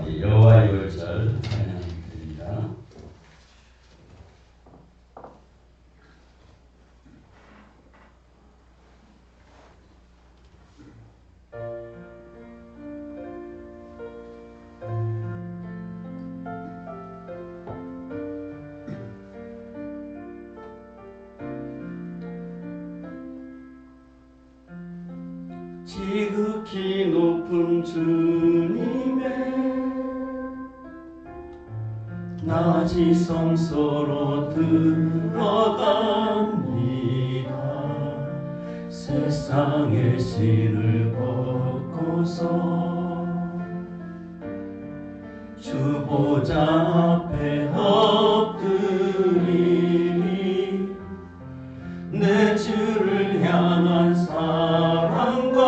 여호와 유월절 찬양드립니다. 지극히 높은 주님의 낮이 성소로 들어갑니다. 세상의 신을 벗고서 주 보좌 앞에 엎드리니 내 주를 향한 사랑과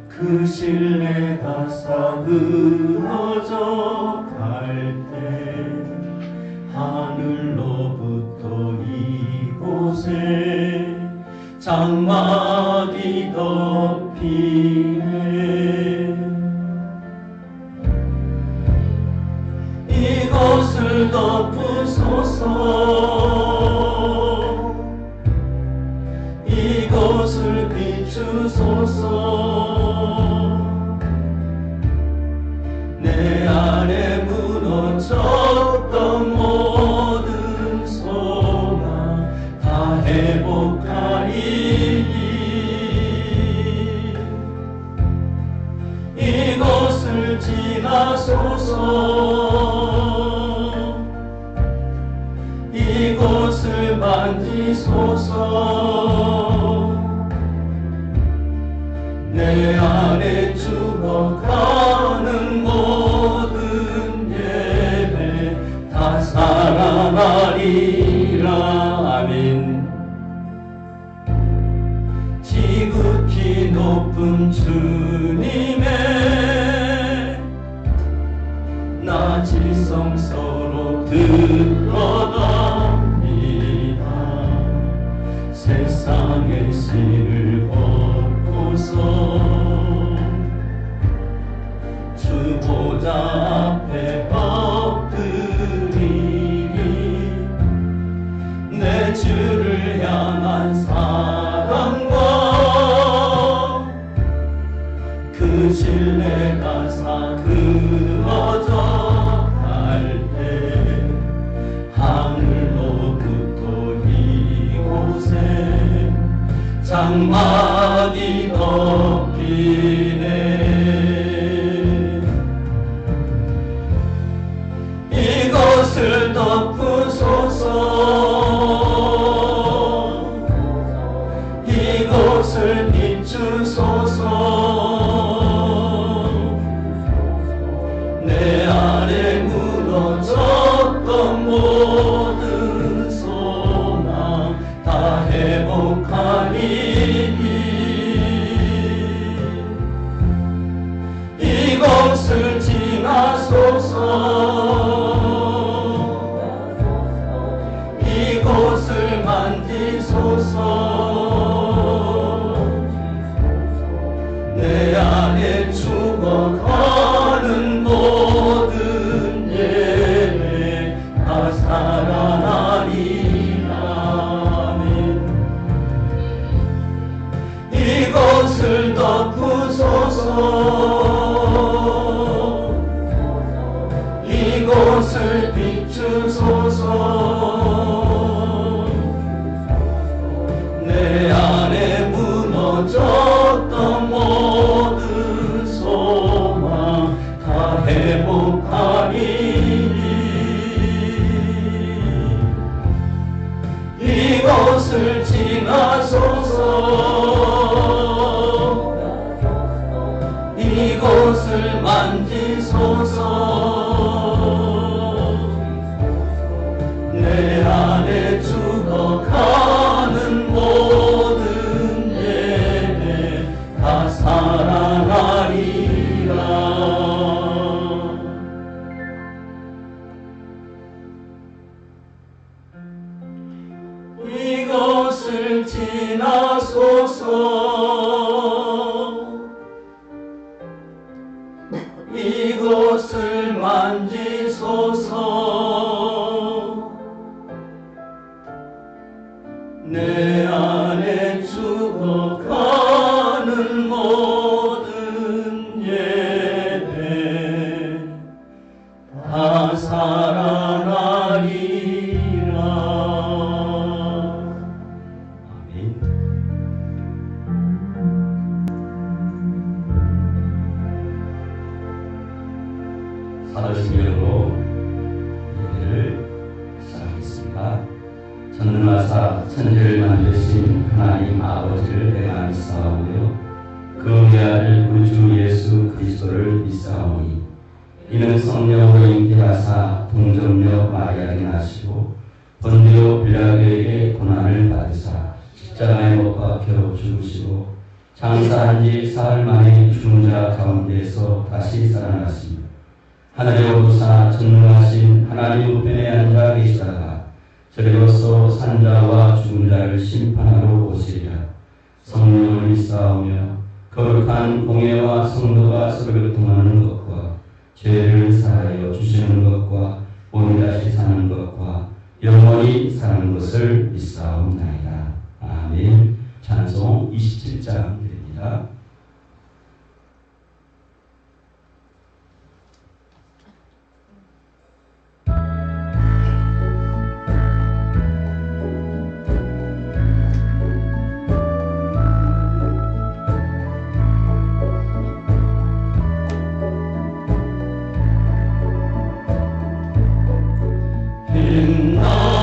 그 신뢰가 사그러져 갈 때 하늘로부터 이곳에 장막이 덮이네. 이것을 덮으소서, 이것을 비추소서. 내 안에 무너졌던 모든 소망 다 회복하리니 이것을 지나소서, 이곳을 만지소서. 내 안에 죽어가는 모든 예배 다 살아나리라. 아멘. 지극히 높은 주님의 낮이 성소로 들어갑니다. 세상의 신을 벗고서 주 보좌 앞에 엎드리니 내 주를 향한 사랑과 그 신뢰가 사그러져 갈 때 하늘로부터 이곳에 장막이 덮이네. 이것을 덮으소서, 이것을 비추소서. 내 안에 무너졌던 모든 소망 다 회복하리니 이것을 지나소서, 이곳을 만지소서. 내 안에 죽어가는 모든 예배 다 살아나리라. 이것을 덮으소서, 이곳을 비추소서. 내 안에 무너졌던 모든 소망 다 회복하리니 이것을 지나소서, 이곳을 만지소서. 내 안에 죽어가는 모든 예배 다 살아나리라. 이것을 지나소서, 이곳을 만지소서. 내 안에 죽어가는 모든 예배 다 살아나리라. 아멘. 사도신경으로 예배를 시작하겠습니다. 전능하사 천지를 만드신 하나님 아버지를 내가 믿사오며 그 외아들 우리 주 예수 그리스도를 믿사오니 이는 성령으로 잉태하사 동정녀 마리아에게 나시고 본디오 빌라도에게 고난을 받으사 십자가에 못 박혀 죽으시고 장사한 지 사흘 만에 죽은 자 가운데서 다시 살아나시며 하늘에 오르사 전능하신 하나님 우편에 앉아 계시다가 저리로서 산자와 죽은 자를 심판하러 오시리라. 성령을 믿사오며 거룩한 공예와 성도가 서로 교통하는 것과 죄를 사하여 주시는 것과 오늘 다시 사는 것과 영원히 사는 것을 믿사옵나이다. 아멘. 찬송 27장 드립니다.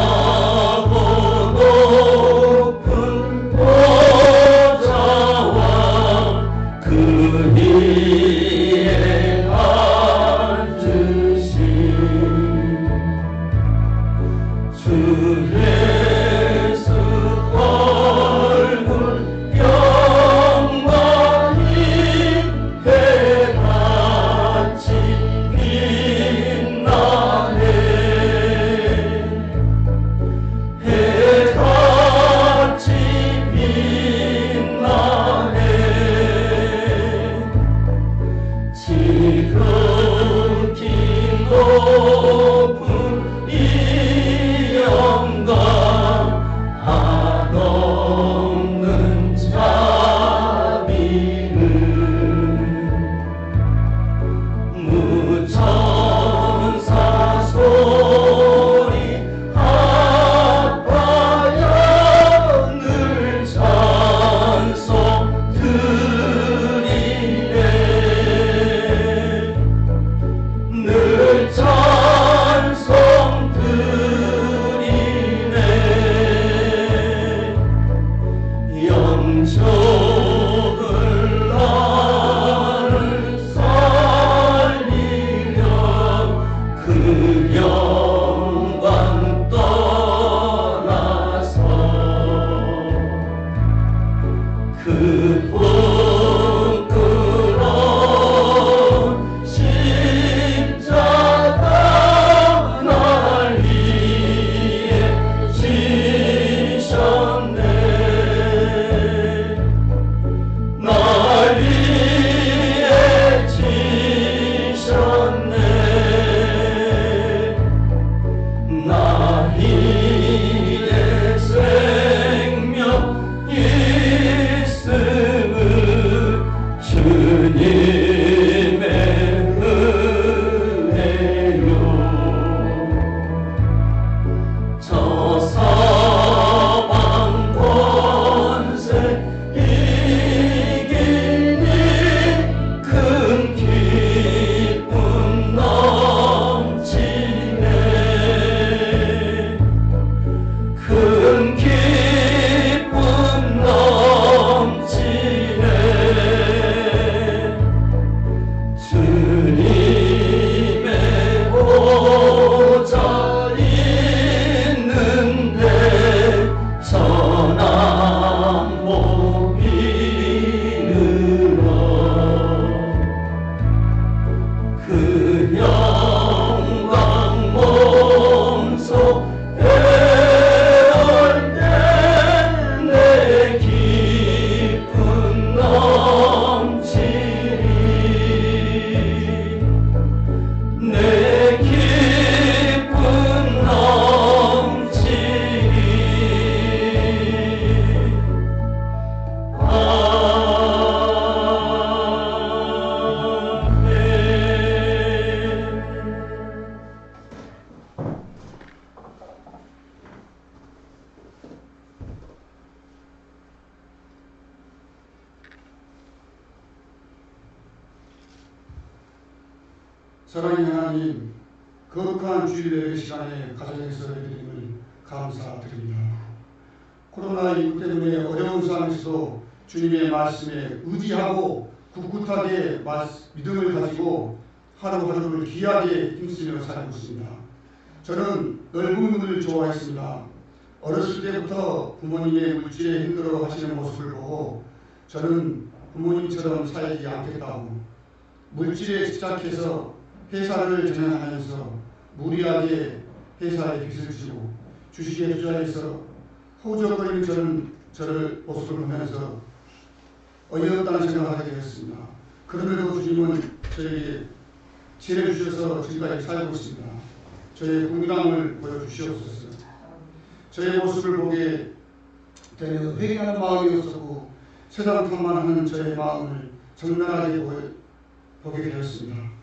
빛나고 높은 보좌와 사랑의 하나님, 거룩한 주일 예배 시간에 가정에서 예배드림을 감사드립니다. 코로나19 때문에 어려운 상황에서도 주님의 말씀에 의지하고 굳굳하게 믿음을 가지고 하루하루를 귀하게 힘쓰며 살고 있습니다. 저는 넓은 문을 좋아했습니다. 어렸을 때부터 부모님의 물질에 힘들어 하시는 모습을 보고 저는 부모님처럼 살지 않겠다고 물질에 집착해서 회사를 전향하면서 무리하게 회사에 빚을 지고 주식에 투자해서 허우적거리는 저를 모습을 보면서 어이없다는 생각을 하게 되었습니다. 그럼에도 주님은 저에게 지혜를 주셔서 지금까지 살고 있습니다. 저의 궁금함을 보여주시옵소서. 저의 모습을 보게 되며 회개하는 마음이 없었고 세상 탐만하는 저의 마음을 적나라하게 보게 되었습니다.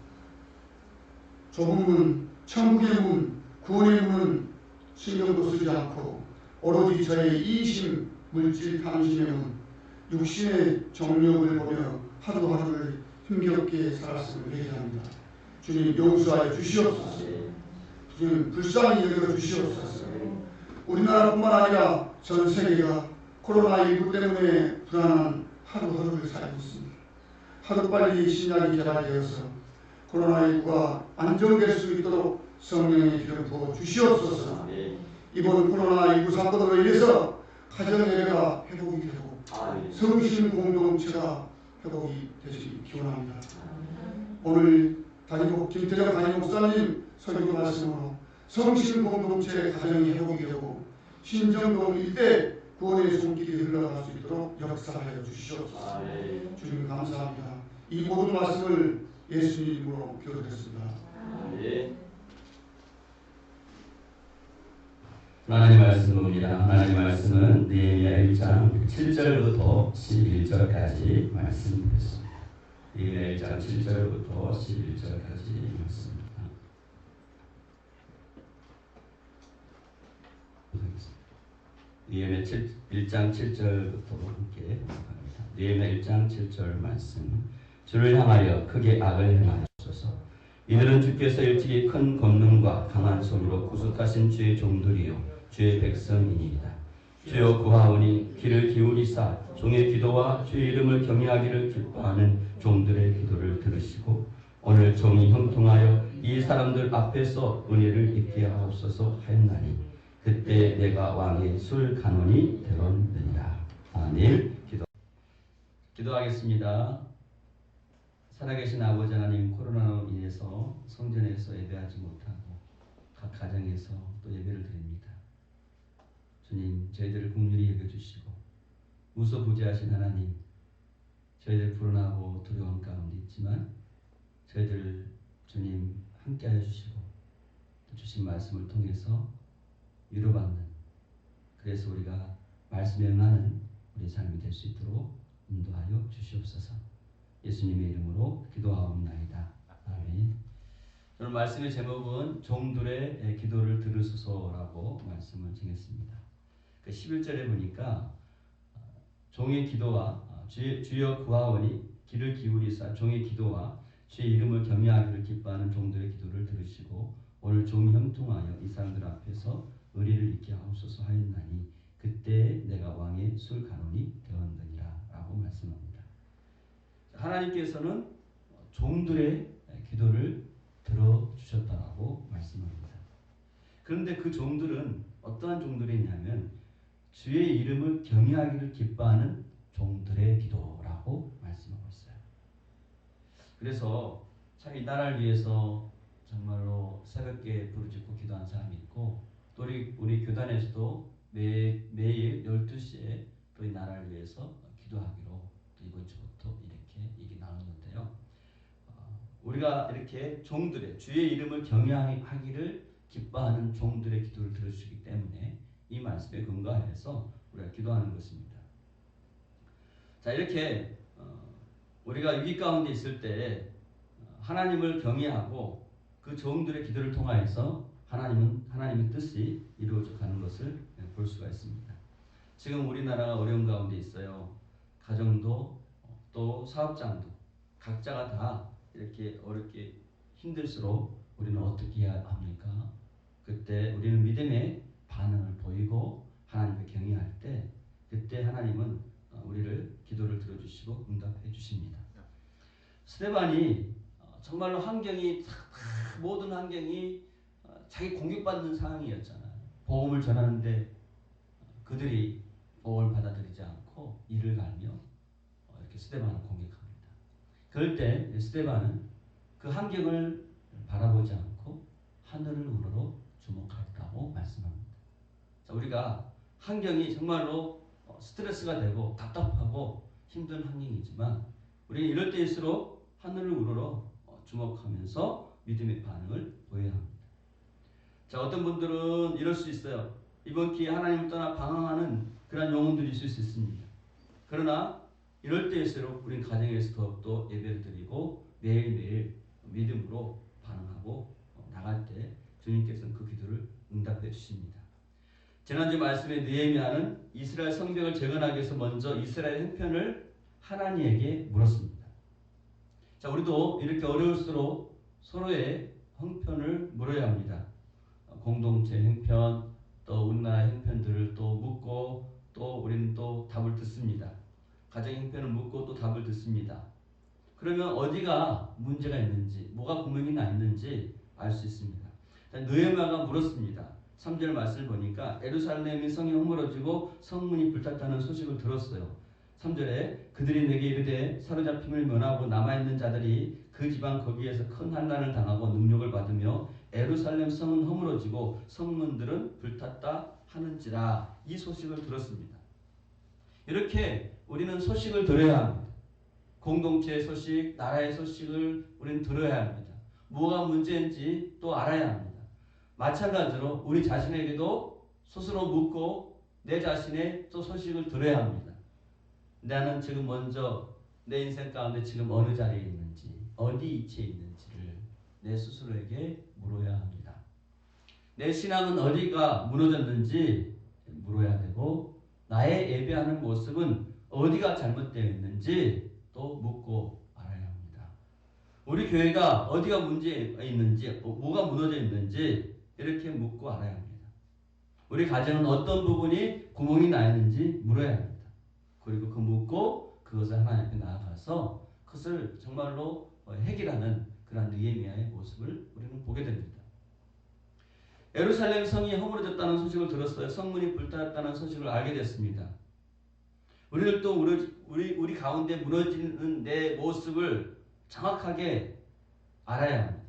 좁은 문, 천국의 문, 구원의 문은 신경도 쓰지 않고 오로지 저의 이심, 물질 탐심의 문, 육신의 정욕을 보며 하루하루를 힘겹게 살았음을 회개합니다. 주님 용서하여 주시옵소서. 주님 불쌍히 여겨 주시옵소서. 우리나라뿐만 아니라 전 세계가 코로나19 때문에 불안한 하루하루를 살고 있습니다. 하루빨리 신약이 개발되어서 코로나19가 안정될 수 있도록 성령의 기름 부어 주시옵소서. 이번 코로나19 사건으로 인해서 가정예배가 회복이 되고 성신 공동체가 회복이 되시기 기원합니다. 오늘 김태정 담임 목사님 설교 말씀으로 성신 공동체 가정이 회복이 되고 신정동 일대 구원의 손길이 흘러갈 수 있도록 역사하여 주시옵소서. 주님 감사합니다. 이 모든 말씀을 예수님 이름으로 기도드렸습니다. 하나님 말씀 봅니다. 하나님 말씀은 느헤미야 1장 7절부터 11절까지 말씀드렸습니다. 느헤미야 1장 7절부터 11절까지 말씀입니다. 느헤미야 1장 7절부터 함께 합니다. 느헤미야 1장 7절 말씀. 주를 향하여 크게 악을 행하였소서. 이들은 주께서 일찍이 큰 권능과 강한 손으로 구속하신 주의 종들이요 주의 백성이니이다. 주여 구하오니 귀를 기울이사 종의 기도와 주의 이름을 경외하기를 기뻐하는 종들의 기도를 들으시고 오늘 종이 형통하여 이 사람들 앞에서 은혜를 입게 하옵소서 하였나니 그때 내가 왕의 술 간원이 되었느니라. 아멘. 기도하겠습니다. 살아계신 아버지 하나님, 코로나로 인해서 성전에서 예배하지 못하고 각 가정에서 또 예배를 드립니다. 주님, 저희들을 긍휼히 여겨주시고 무소부지하신 하나님, 저희들 불안하고 두려운 가운데 있지만 저희들 주님 함께하여 주시고 또 주신 말씀을 통해서 위로받는, 그래서 우리가 말씀에 응하는 우리 삶이 될 수 있도록 인도하여 주시옵소서. 예수님의 이름으로 기도하옵나이다. 아멘. 오늘 말씀의 제목은 종들의 기도를 들으소서라고 말씀을 정했습니다. 그 11절에 보니까 종의 기도와 주여 구하오니 귀를 기울이사 종의 기도와 주의 이름을 경외하기를 기뻐하는 종들의 기도를 들으시고 오늘 종이 형통하여 이 사람들 앞에서 의리를 있게 하옵소서 하였나니 그때 내가 왕의 술 간원이 되었느니라 라고 말씀합니다. 하나님께서는 종들의 기도를 들어주셨다라고 말씀합니다. 그런데 그 종들은 어떠한 종들이냐면 주의 이름을 경외하기를 기뻐하는 종들의 기도라고 말씀하고 있어요. 그래서 참 이 나라를 위해서 정말로 새벽에 부르짖고 기도한 사람이 있고 또 우리 교단에서도 매일 12시에 또 이 나라를 위해서 기도하기로 또 이번 주부터 이렇게 얘기 나눴는데요. 우리가 이렇게 종들의 주의 이름을 경외하기를 기뻐하는 종들의 기도를 들어주시기 때문에 이 말씀에 근거하여서 우리가 기도하는 것입니다. 자, 이렇게 우리가 위기 가운데 있을 때 하나님을 경외하고 그 종들의 기도를 통하여서 하나님의 뜻이 이루어져 가는 것을 볼 수가 있습니다. 지금 우리나라가 어려운 가운데 있어요. 가정도 또 사업장도 각자가 다 이렇게 어렵게 힘들수록 우리는 어떻게 해야 합니까? 그때 우리는 믿음의 반응을 보이고 하나님을 경외할 때 그때 하나님은 우리를 기도를 들어주시고 응답해 주십니다. 스데반이 정말로 환경이 모든 환경이 자기 공격받는 상황이었잖아요. 복음을 전하는데 그들이 복음을 받아들이지 않고 이를 갈며 이렇게 스데반을 공격합니다. 그럴 때 스데반은 그 환경을 바라보지 않고 하늘을 우러러 주목하였다고 말씀합니다. 자, 우리가 환경이 정말로 스트레스가 되고 답답하고 힘든 환경이지만 우리는 이럴 때일수록 하늘을 우러러 주목하면서 믿음의 반응을 보여야 합니다. 자, 어떤 분들은 이럴 수 있어요. 이번 기회에 하나님을 떠나 방황하는 그런 영혼들이 있을 수 있습니다. 그러나 이럴 때일수록 우리는 가정에서 더욱더 예배를 드리고 매일매일 믿음으로 반응하고 나갈 때 주님께서는 그 기도를 응답해 주십니다. 지난주 말씀에 느헤미야는 이스라엘 성벽을 재건하기 위해서 먼저 이스라엘 형편을 하나님에게 물었습니다. 자, 우리도 이렇게 어려울수록 서로의 형편을 물어야 합니다. 공동체 형편, 또 우리나라 형편들을 또 묻고 또 우리는 또 답을 듣습니다. 가정 형편을 묻고 또 답을 듣습니다. 그러면 어디가 문제가 있는지, 뭐가 구멍이 나 있는지 알 수 있습니다. 느헤미야가 물었습니다. 3절 말씀을 보니까 예루살렘이 성이 허물어지고 성문이 불탔다는 소식을 들었어요. 3절에 그들이 내게 이르되 사로잡힘을 면하고 남아있는 자들이 그 지방 거기에서 큰 환난을 당하고 능력을 받으며 예루살렘 성은 허물어지고 성문들은 불탔다 하는지라 이 소식을 들었습니다. 이렇게 우리는 소식을 들어야 합니다. 공동체의 소식, 나라의 소식을 우리는 들어야 합니다. 뭐가 문제인지 또 알아야 합니다. 마찬가지로 우리 자신에게도 스스로 묻고 내 자신의 또 소식을 들어야 합니다. 나는 지금 먼저 내 인생 가운데 지금 어느 자리에 있는지, 어디 위치에 있는지를 내 스스로에게 물어야 합니다. 내 신앙은 어디가 무너졌는지 물어야 되고 나의 예배하는 모습은 어디가 잘못되어 있는지 또 묻고 알아야 합니다. 우리 교회가 어디가 문제가 있는지, 뭐가 무너져 있는지 이렇게 묻고 알아야 합니다. 우리 가정은 어떤 부분이 구멍이 나 있는지 물어야 합니다. 그리고 그 묻고 그것을 하나님 앞에 나아가서 그것을 정말로 해결하는 그런 느헤미야의 모습을 우리는 보게 됩니다. 예루살렘 성이 허물어졌다는 소식을 들었어요. 성문이 불탔다는 소식을 알게 됐습니다. 우리들도 우리 가운데 무너지는 내 모습을 정확하게 알아야 합니다.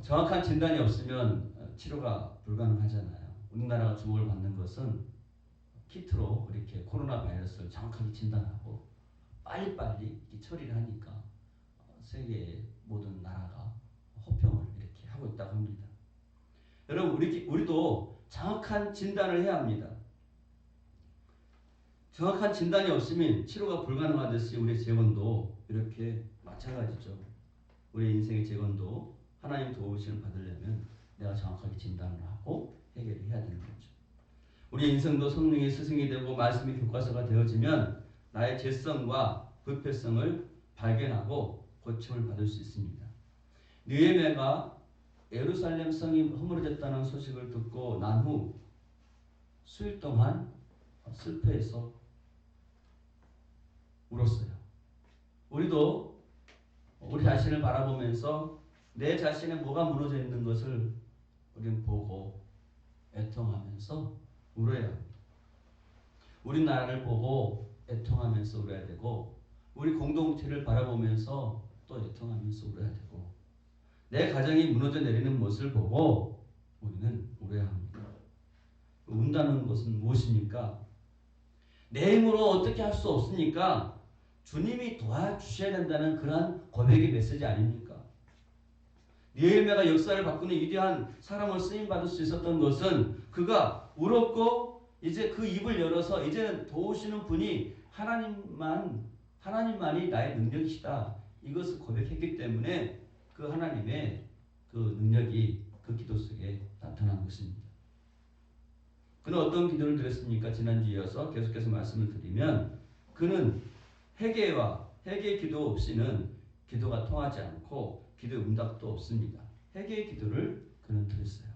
정확한 진단이 없으면 치료가 불가능하잖아요. 우리나라가 주목을 받는 것은 키트로 이렇게 코로나 바이러스를 정확하게 진단하고 빨리빨리 처리를 하니까 세계의 모든 나라가 호평을 이렇게 하고 있다고 합니다. 여러분, 우리도 정확한 진단을 해야 합니다. 정확한 진단이 없으면 치료가 불가능하듯이 우리의 재건도 이렇게 마찬가지죠. 우리 인생의 재건도 하나님 도우심을 받으려면 내가 정확하게 진단을 하고 해결을 해야 되는 거죠. 우리 인생도 성령의 스승이 되고 말씀의 교과서가 되어지면 나의 죄성과 불패성을 발견하고 고침을 받을 수 있습니다. 느헤미야가 예루살렘 성이 허물어졌다는 소식을 듣고 난 후 수일 동안 슬퍼해서 울었어요. 우리도 우리 자신을 바라보면서 내 자신에 뭐가 무너져 있는 것을 우리는 보고 애통하면서 울어야 합니다. 우리나라를 보고 애통하면서 울어야 되고 우리 공동체를 바라보면서 또 애통하면서 울어야 되고 내 가정이 무너져 내리는 모습을 보고 우리는 울어야 합니다. 운다는 것은 무엇입니까? 내 힘으로 어떻게 할 수 없으니까 주님이 도와주셔야 된다는 그러한 고백의 메시지 아닙니까? 느헤미야가 역사를 바꾸는 위대한 사람을 쓰임받을 수 있었던 것은 그가 울었고 이제 그 입을 열어서 이제는 도우시는 분이 하나님만이 나의 능력이시다. 이것을 고백했기 때문에 그 하나님의 그 능력이 그 기도 속에 나타난 것입니다. 그는 어떤 기도를 드렸습니까? 지난주에 이어서 계속해서 말씀을 드리면 그는 회개 기도 없이는 기도가 통하지 않고 기도 응답도 없습니다. 회개의 기도를 그는 드렸어요.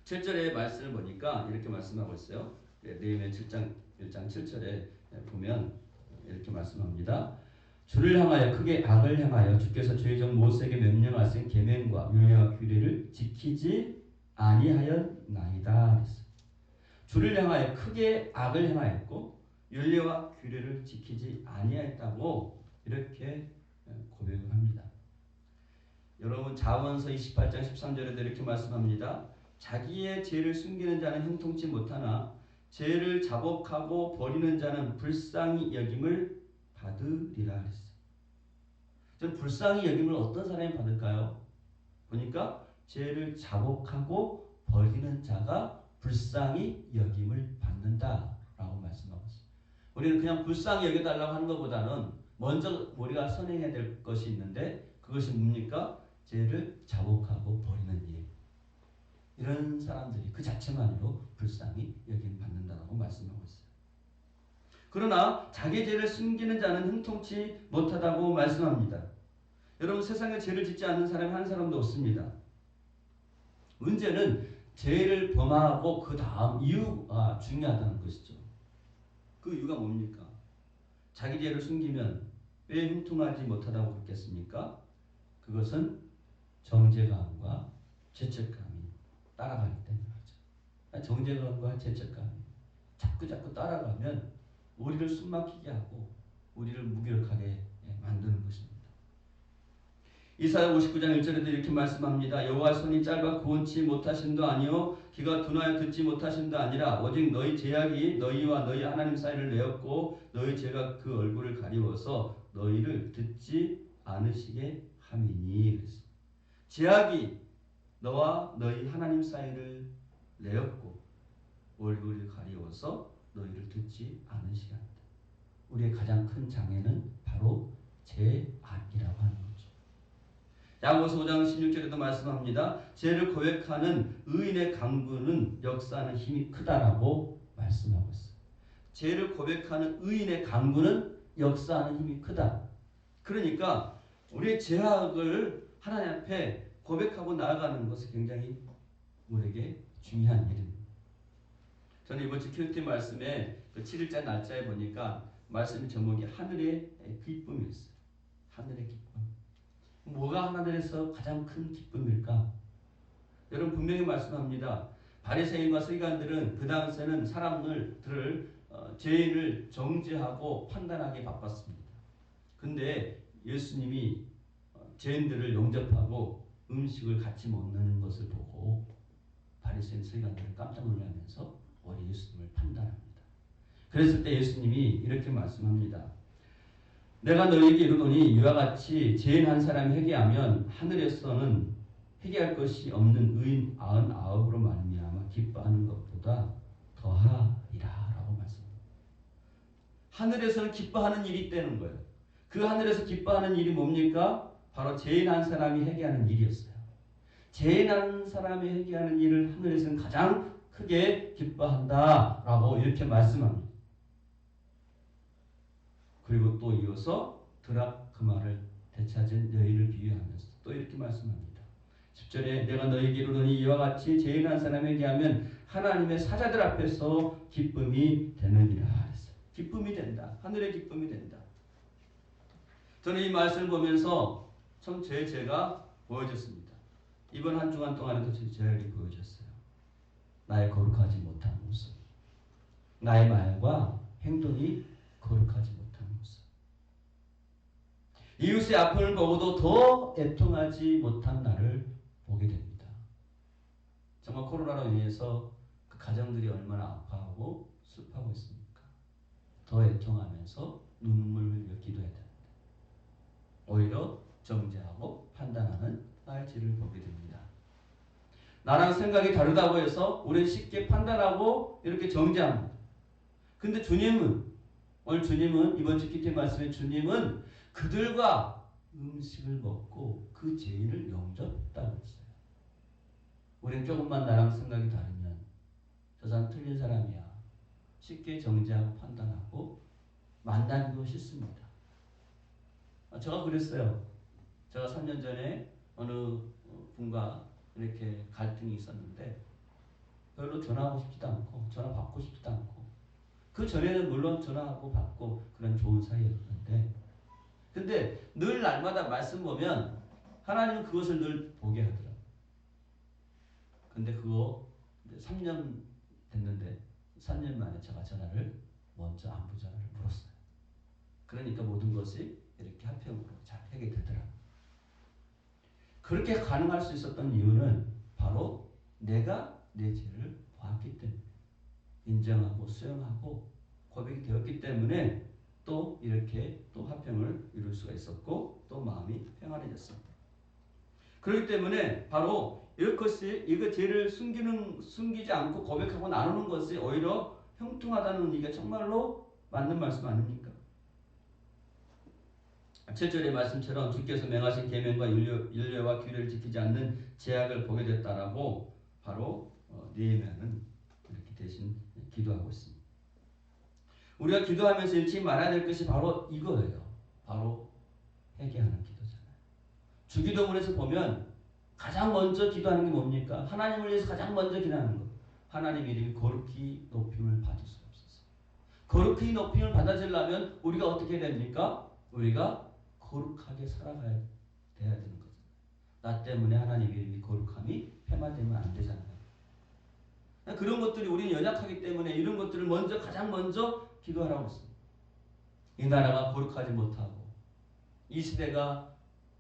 7절의 말씀을 보니까 이렇게 말씀하고 있어요. 느헤미야 7장 1장 7절에 보면 이렇게 말씀합니다. 주를 향하여 크게 악을 행하여 주께서 주의 종 모세에게 명령하신 계명과 율례와 규례를 지키지 아니하였나이다. 주를 향하여 크게 악을 행하였고 율례와 규례를 지키지 아니하였다고 이렇게 고백을 합니다. 여러분 잠언서 28장 13절에도 이렇게 말씀합니다. 자기의 죄를 숨기는 자는 형통치 못하나 죄를 자복하고 버리는 자는 불쌍히 여김을 받으리라 그랬어요. 저 불쌍히 여김을 어떤 사람이 받을까요? 보니까 죄를 자복하고 버리는 자가 불쌍히 여김을 받는다라고 말씀하고 있어요. 우리는 그냥 불쌍히 여겨달라고 하는 것보다는 먼저 우리가 선행해야 될 것이 있는데 그것이 뭡니까? 죄를 자복하고 버리는 일. 이런 사람들이 그 자체만으로 불쌍히 여김 받는다라고 말씀하고 있어요. 그러나 자기 죄를 숨기는 자는 형통치 못하다고 말씀합니다. 여러분 세상에 죄를 짓지 않는 사람이 한 사람도 없습니다. 문제는 죄를 범하고 그 다음 이유가 중요하다는 것이죠. 그 이유가 뭡니까? 자기 죄를 숨기면 왜 형통하지 못하다고 그랬겠습니까? 그것은 정죄감과 죄책감이 따라가기 때문에 그렇죠. 정죄감과 죄책감이 자꾸 따라가면 우리를 숨막히게 하고 우리를 무기력하게 만드는 것입니다. 이사야 59장 1절에도 이렇게 말씀합니다. 여호와 손이 짧아 구원치 못하심도 아니요 귀가 둔하여 듣지 못하심도 아니라 오직 너희 죄악이 너희와 너희 하나님 사이를 내었고 너희 죄가 그 얼굴을 가리워서 너희를 듣지 않으시게 함이니. 그래서 죄악이 너와 너희 하나님 사이를 내었고 얼굴을 가리워서 너희를 듣지 않으시게 한다. 우리의 가장 큰 장애는 바로 죄악이라고 하는 거죠. 야고보서 5장 16절에도 말씀합니다. 죄를 고백하는 의인의 강구는 역사하는 힘이 크다라고 말씀하고 있어요. 죄를 고백하는 의인의 강구는 역사하는 힘이 크다. 그러니까 우리의 죄악을 하나님 앞에 고백하고 나아가는 것은 굉장히 우리에게 중요한 일입니다. 저는 이번 주 큐티 말씀에 그 7일째 날짜에 보니까 말씀 제목이 하늘의 기쁨이었어요. 하늘의 기쁨. 뭐가 하늘에서 가장 큰 기쁨일까? 여러분 분명히 말씀합니다. 바리새인과 서기관들은 그 당시에는 사람들을 죄인을 정죄하고 판단하기 바빴습니다. 근데 예수님이 죄인들을 영접하고 음식을 같이 먹는 것을 보고 바리새인 서기관들은 깜짝 놀라면서 우리 예수님을 판단합니다. 그랬을 때 예수님이 이렇게 말씀합니다. 내가 너희에게 이르노니 이와 같이 죄인 한 사람이 회개하면 하늘에서는 회개할 것이 없는 의인 99으로 말미암아 기뻐하는 것보다 더하리라 라고 말씀합니다. 하늘에서는 기뻐하는 일이 있다는 거예요. 그 하늘에서 기뻐하는 일이 뭡니까? 바로 죄인 한 사람이 회개하는 일이었어요. 죄인 한 사람이 회개하는 일을 하늘에서는 가장 크게 기뻐한다라고 이렇게 말씀합니다. 그리고 또 이어서 드라크마를 되찾은 여인을 비유하면서 또 이렇게 말씀합니다. 10절에 내가 너희에게 이르노니 이와 같이 죄인 한 사람이 회개하면 하나님의 사자들 앞에서 기쁨이 되느니라 그랬어요. 기쁨이 된다. 하늘의 기쁨이 된다. 저는 이 말씀을 보면서 참 제 죄가 보여졌습니다. 이번 한 주간 동안에도 제 죄악이 보여졌어요. 나의 거룩하지 못한 모습, 나의 말과 행동이 거룩하지 못한 모습, 이웃의 아픔을 보고도 더 애통하지 못한 나를 보게 됩니다. 정말 코로나로 인해서 그 가정들이 얼마나 아파하고 슬퍼하고 있습니까? 더 애통하면서 눈물 흘려 기도해야 됩니다. 오히려 정죄하고 판단하는 나의 죄를 보게 됩니다. 나랑 생각이 다르다고 해서 우리는 쉽게 판단하고 이렇게 정죄합니다. 근데 오늘 주님은 이번 주 기태 말씀에 주님은 그들과 음식을 먹고 그 죄인을 영접했다고 했어요. 우리는 조금만 나랑 생각이 다르면 저 사람 틀린 사람이야. 쉽게 정죄하고 판단하고 만나기도 싫습니다. 제가 그랬어요. 제가 3년 전에 어느 분과 이렇게 갈등이 있었는데 별로 전화하고 싶지도 않고 전화 받고 싶지도 않고 그 전에는 물론 전화하고 받고 그런 좋은 사이였는데 근데 늘 날마다 말씀 보면 하나님은 그것을 늘 보게 하더라고요. 근데 그거 3년 됐는데 3년 만에 제가 전화를 먼저 안부 전화를 물었어요. 그러니까 모든 것이 이렇게 한평으로 잘 해결되더라고요. 그렇게 가능할 수 있었던 이유는 바로 내가 내 죄를 보았기 때문에 인정하고 수용하고 고백이 되었기 때문에 또 이렇게 또 화평을 이룰 수가 있었고 또 마음이 평안해졌습니다. 그렇기 때문에 바로 이것이 이거 죄를 숨기지 않고 고백하고 나누는 것이 오히려 형통하다는 이게 정말로 맞는 말씀 아닙니까? 7절의 말씀처럼 주께서 명하신 계명과 율례와 규례를 지키지 않는 죄악을 보게 됐다라고 바로 느헤미야는 이렇게 대신 기도하고 있습니다. 우리가 기도하면서 잃지 말아야 될 것이 바로 이거예요. 바로 회개하는 기도잖아요. 주기도문에서 보면 가장 먼저 기도하는 게 뭡니까? 하나님을 위해서 가장 먼저 기도하는 것. 하나님 이름이 거룩히 높임을 받을 수 없어서. 거룩히 높임을 받아주려면 우리가 어떻게 됩니까? 우리가 거룩하게 살아가야 돼야 되는 거잖아요. 나 때문에 하나님 이름이 거룩함이 폐마되면 안 되잖아요. 그런 것들이 우리는 연약하기 때문에 이런 것들을 가장 먼저 기도하라고 했습니다. 이 나라가 거룩하지 못하고 이 시대가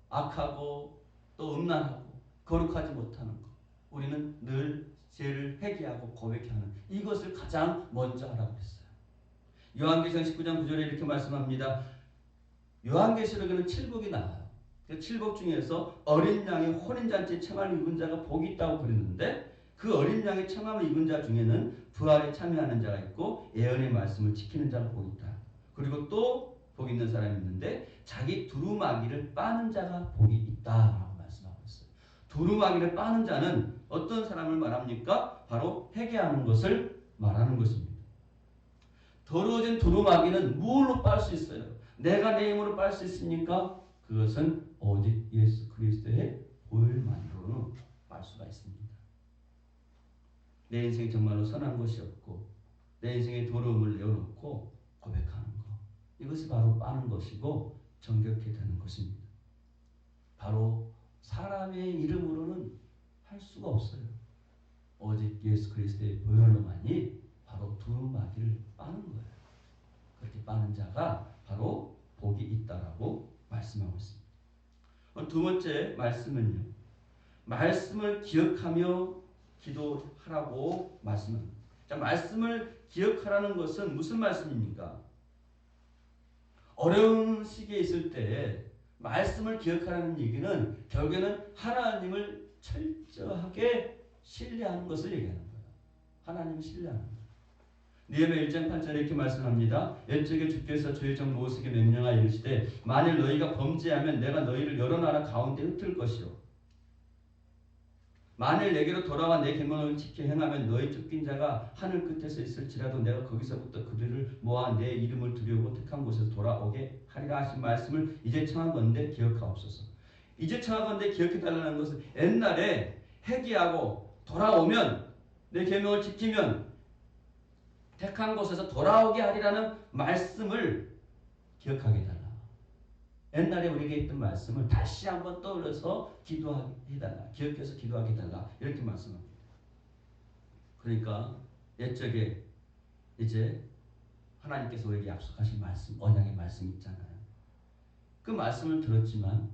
악하고 또 음란하고 거룩하지 못하는 것. 우리는 늘 죄를 회개하고 고백하는 이것을 가장 먼저 하라고 했어요. 요한계시록 19장 9절에 이렇게 말씀합니다. 요한계시록에는 7복이 나와요. 그 7복 중에서 어린 양의 혼인잔치에 청함을 입은 자가 복이 있다고 그랬는데 그 어린 양의 청함을 입은 자 중에는 부활에 참여하는 자가 있고 예언의 말씀을 지키는 자가 복이 있다. 그리고 또 복 있는 사람이 있는데 자기 두루마기를 빠는 자가 복이 있다라고 말씀하고 있어요. 두루마기를 빠는 자는 어떤 사람을 말합니까? 바로 회개하는 것을 말하는 것입니다. 더러워진 두루마기는 무엇로 빨 수 있어요? 내가 내 힘으로 빨 수 있습니까? 그것은 오직 예수 그리스도의 보혈만으로는 빨 수가 있습니다. 내 인생이 정말로 선한 것이 없고 내 인생의 더러움을 내어놓고 고백하는 것. 이것이 바로 빠는 것이고 정결케 되는 것입니다. 바로 사람의 이름으로는 할 수가 없어요. 오직 예수 그리스도의 보혈로만이 바로 두루마기를 빠는 거예요. 그렇게 빠는 자가 바로 복이 있다라고 말씀하고 있습니다. 두 번째 말씀은요. 말씀을 기억하며 기도하라고 말씀합니다. 자, 말씀을 기억하라는 것은 무슨 말씀입니까? 어려운 시기에 있을 때 말씀을 기억하라는 얘기는 결국에는 하나님을 철저하게 신뢰하는 것을 얘기하는 거예요. 하나님을 신뢰하는 거예요. 느헤미야 1장 8절에 이렇게 말씀합니다. 옛적에 주께서 조회장 모세에게 명령하여 이르시되 만일 너희가 범죄하면 내가 너희를 여러 나라 가운데 흩을 것이요 만일 내게로 돌아와 내 계명을 지켜 행하면 너희 쫓긴 자가 하늘 끝에서 있을지라도 내가 거기서부터 그들을 모아 내 이름을 두려고 택한 곳에서 돌아오게 하리라 하신 말씀을 이제 청한 건데 기억하옵소서. 이제 청한 건데 기억해달라는 것은 옛날에 회개하고 돌아오면 내 계명을 지키면 택한 곳에서 돌아오게 하리라는 말씀을 기억하게 해달라. 옛날에 우리에게 있던 말씀을 다시 한번 떠올려서 기도하게 해달라. 기억해서 기도하게 해달라. 이렇게 말씀합니다. 그러니까 옛적에 이제 하나님께서 우리에게 약속하신 말씀, 언약의 말씀 있잖아요. 그 말씀을 들었지만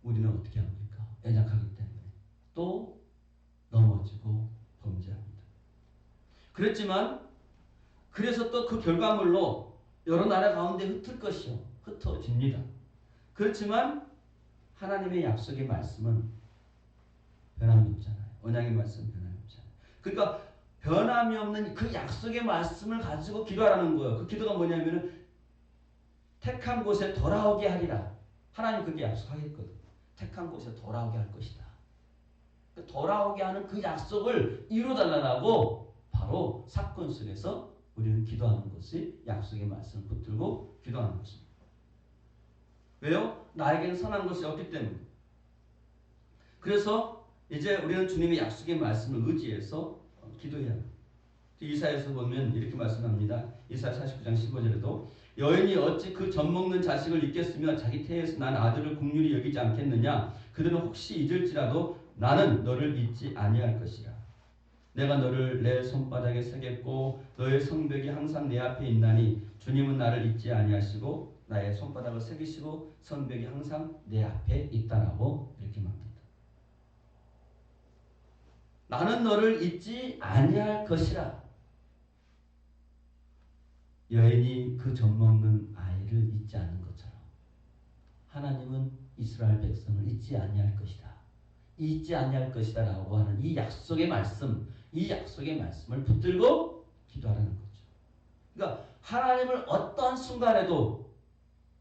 우리는 어떻게 합니까? 연약하기 때문에 또 넘어지고 범죄합니다. 그랬지만 그래서 또 그 결과물로 여러 나라 가운데 흩을 것이요. 흩어집니다. 그렇지만 하나님의 약속의 말씀은 변함이 없잖아요. 언약의 말씀은 변함이 없잖아요. 그러니까 변함이 없는 그 약속의 말씀을 가지고 기도하라는 거예요. 그 기도가 뭐냐면은 택한 곳에 돌아오게 하리라. 하나님 그렇게 약속하겠거든. 택한 곳에 돌아오게 할 것이다. 그 돌아오게 하는 그 약속을 이루어달라고 바로 사건 속에서 우리는 기도하는 것이 약속의 말씀을 붙들고 기도하는 것입니다. 왜요? 나에게는 선한 것이 없기 때문에. 그래서 이제 우리는 주님의 약속의 말씀을 의지해서 기도해야 합니다. 이사야에서 보면 이렇게 말씀합니다. 이사야 49장 15절에도 여인이 어찌 그 젖먹는 자식을 잊겠으며 자기 태에서 난 아들을 긍휼히 여기지 않겠느냐. 그들은 혹시 잊을지라도 나는 너를 잊지 아니할 것이라. 내가 너를 내 손바닥에 새겼고 너의 성벽이 항상 내 앞에 있나니 주님은 나를 잊지 아니하시고 나의 손바닥을 새기시고 성벽이 항상 내 앞에 있다라고 이렇게 말합니다. 나는 너를 잊지 아니할 것이라. 여인이 그 젖먹는 아이를 잊지 않는 것처럼 하나님은 이스라엘 백성을 잊지 아니할 것이다. 잊지 아니할 것이다 라고 하는 이 약속의 말씀, 이 약속의 말씀을 붙들고 기도하라는 거죠. 그러니까 하나님을 어떠한 순간에도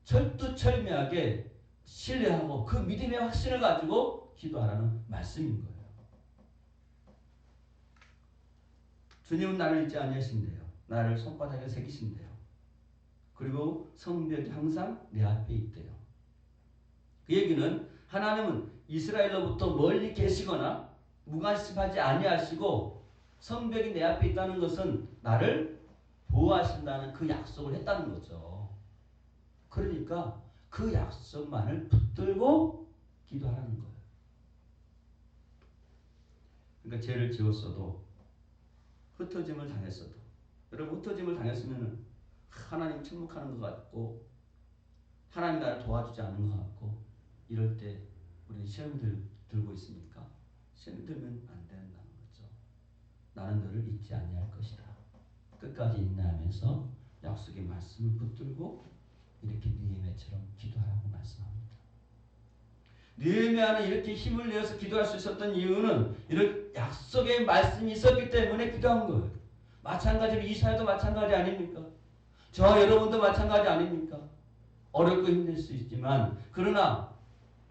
철두철미하게 신뢰하고 그 믿음의 확신을 가지고 기도하라는 말씀인 거예요. 주님은 나를 잊지 아니하신대요. 나를 손바닥에 새기신대요. 그리고 성벽이 항상 내 앞에 있대요. 그 얘기는 하나님은 이스라엘로부터 멀리 계시거나 무관심하지 아니하시고 성벽이 내 앞에 있다는 것은 나를 보호하신다는 그 약속을 했다는 거죠. 그러니까 그 약속만을 붙들고 기도하라는 거예요. 그러니까 죄를 지었어도 흩어짐을 당했어도 여러분 흩어짐을 당했으면 하나님 침묵하는 것 같고 하나님 나를 도와주지 않는 것 같고 이럴 때 우리는 시험을 들고 있으니까 시험 들면 안 된다는 거죠. 나는 너를 잊지 아니할 것이다. 끝까지 인내하면서 약속의 말씀을 붙들고 이렇게 느헤미야처럼 기도하라고 말씀합니다. 느헤미야는 이렇게 힘을 내어서 기도할 수 있었던 이유는 이런 약속의 말씀이 있었기 때문에 기도한 거예요. 마찬가지로 이사야도 마찬가지 아닙니까? 저와 여러분도 마찬가지 아닙니까? 어렵고 힘들 수 있지만 그러나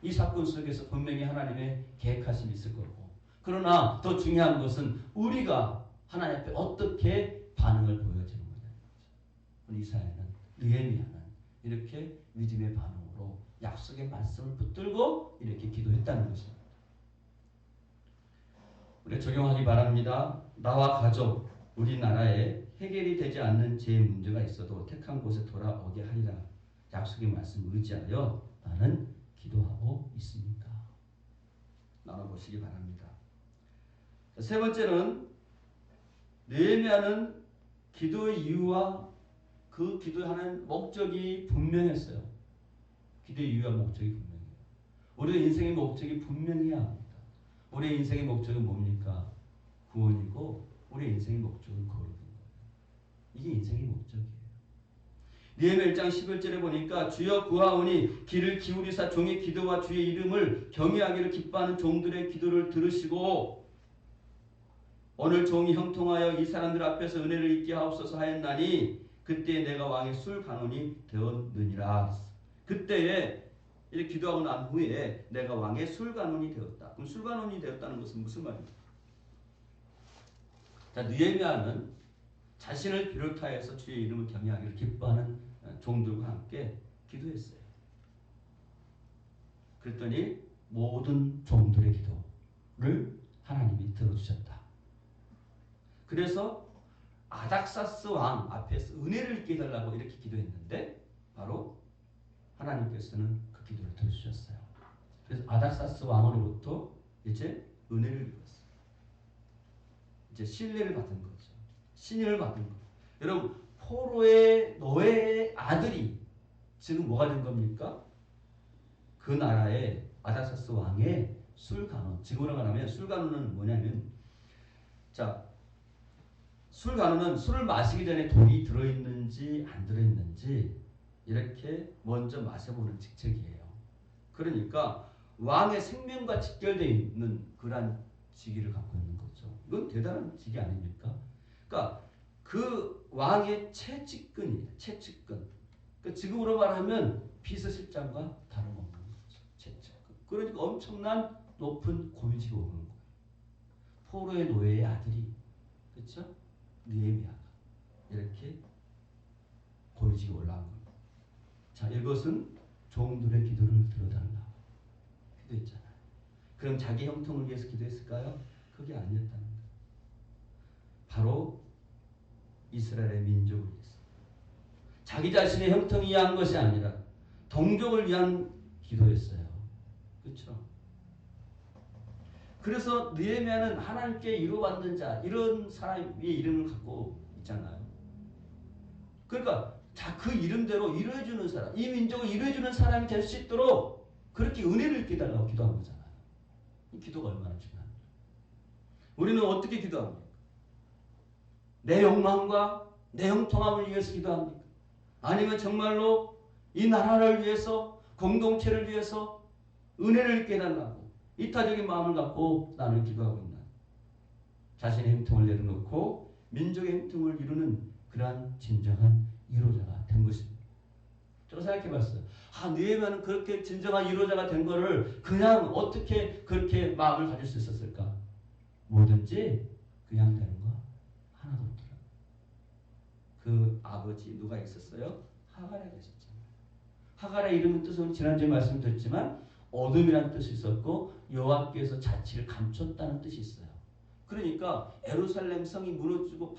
이 사건 속에서 분명히 하나님의 계획하심이 있을 거고 그러나 더 중요한 것은 우리가 하나님 앞에 어떻게 반응을 보여주는 거냐는 거죠. 이사야는 느헤미야는 이렇게 믿음의 반응으로 약속의 말씀을 붙들고 이렇게 기도했다는 것입니다. 우리 적용하기 바랍니다. 나와 가족, 우리나라에 해결이 되지 않는 제 문제가 있어도 택한 곳에 돌아오게 하리라. 약속의 말씀을 의지하여 나는 기도하고 있습니까? 나눠보시기 바랍니다. 세 번째는 느헤미야는 기도의 이유와 그 기도하는 목적이 분명했어요. 기도의 이유와 목적이 분명해요. 우리의 인생의 목적이 분명해야 합니다. 우리의 인생의 목적은 뭡니까? 구원이고 우리의 인생의 목적은 거룩인 거예요. 이게 인생의 목적이에요. 느헤미야 1장 11절에 보니까 주여 구하오니 귀를 기울이사 종의 기도와 주의 이름을 경외하기를 기뻐하는 종들의 기도를 들으시고 오늘 종이 형통하여 이 사람들 앞에서 은혜를 잊게 하옵소서 하였나니 그때 내가 왕의 술 간원이 되었느니라. 그때에 이렇게 기도하고 난 후에 내가 왕의 술 간원이 되었다. 그럼 술 간원이 되었다는 것은 무슨 말입니까? 자, 느헤미야는 자신을 비롯하여서 주의 이름을 경외하기를 기뻐하는 종들과 함께 기도했어요. 그랬더니 모든 종들의 기도를 하나님이 들어주셨다. 그래서 아닥사스 왕 앞에서 은혜를 있게 해달라고 이렇게 기도했는데 바로 하나님께서는 그 기도를 들어주셨어요. 그래서 아닥사스 왕으로부터 이제 은혜를 입었어요. 이제 신뢰를 받은 거죠. 신임을 받은 거예요. 여러분 포로의 노예의 아들이 지금 뭐가 된 겁니까? 그 나라의 아닥사스 왕의 술간원. 지금으로 말하면 술간원은 뭐냐면 자 술간원은 술을 마시기 전에 독이 들어있는지 안 들어있는지 이렇게 먼저 마셔보는 직책이에요. 그러니까 왕의 생명과 직결되어 있는 그러한 직위를 갖고 있는 거죠. 이건 대단한 직위 아닙니까? 그러니까 그 왕의 최측근이에요. 최측근. 그러니까 지금으로 말하면 비서실장과 다름없는 거죠. 최측근. 그러니까 엄청난 높은 고위직에 오르는 거예요. 포로의 노예의 아들이 그렇죠? 느헤미야가 이렇게 고위직에 올라간 겁니다. 자, 이것은 종들의 기도를 들어달라고 기도했잖아요. 그럼 자기 형통을 위해서 기도했을까요? 그게 아니었다는 거예요. 바로 이스라엘의 민족을 위해서. 자기 자신의 형통이 위한 것이 아니라 동족을 위한 기도였어요. 그렇죠? 그래서 느헤미야는 하나님께 이루받는 자, 이런 사람의 이름을 갖고 있잖아요. 그러니까 그 이름대로 이루어주는 사람, 이 민족을 이루어주는 사람이 될 수 있도록 그렇게 은혜를 깨달라고 기도한 거잖아요. 이 기도가 얼마나 중요합니까? 우리는 어떻게 기도합니까? 내 욕망과 내 형통함을 위해서 기도합니까? 아니면 정말로 이 나라를 위해서, 공동체를 위해서 은혜를 깨달라고 이타적인 마음을 갖고 나는 기도하고 있나? 자신의 형통을 내려놓고 민족의 형통을 이루는 그러한 진정한 이루자가 된 것입니다. 좀 생각해 봤어요. 느헤미야는 그렇게 진정한 이루자가 된 거를 그냥 어떻게 그렇게 마음을 가질 수 있었을까? 뭐든지 그냥 되는 거 하나도 없더라고요. 그 아버지 누가 있었어요? 하갈이가 있었잖아요. 하갈의 이름은 뜻은 지난주에 말씀드렸지만 어둠이라는 뜻이 있었고 여호와께서 자취를 감췄다는 뜻이 있어요. 그러니까 예루살렘 성이 무너지고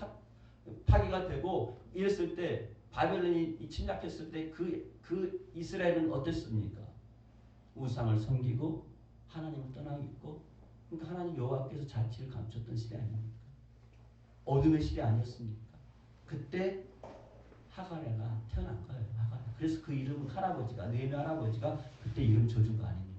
파괴가 되고 이랬을 때 바벨론이 침략했을 때 그 이스라엘은 어땠습니까? 우상을 섬기고 하나님을 떠나고 있고 그러니까 하나님 여호와께서 자취를 감췄던 시대 아닙니까? 어둠의 시대 아니었습니까? 그때 하갈레가 태어난 거예요. 하갈레. 그래서 그 이름은 할아버지가 느헤미야 할아버지가 그때 이름 줘준 거 아닙니까?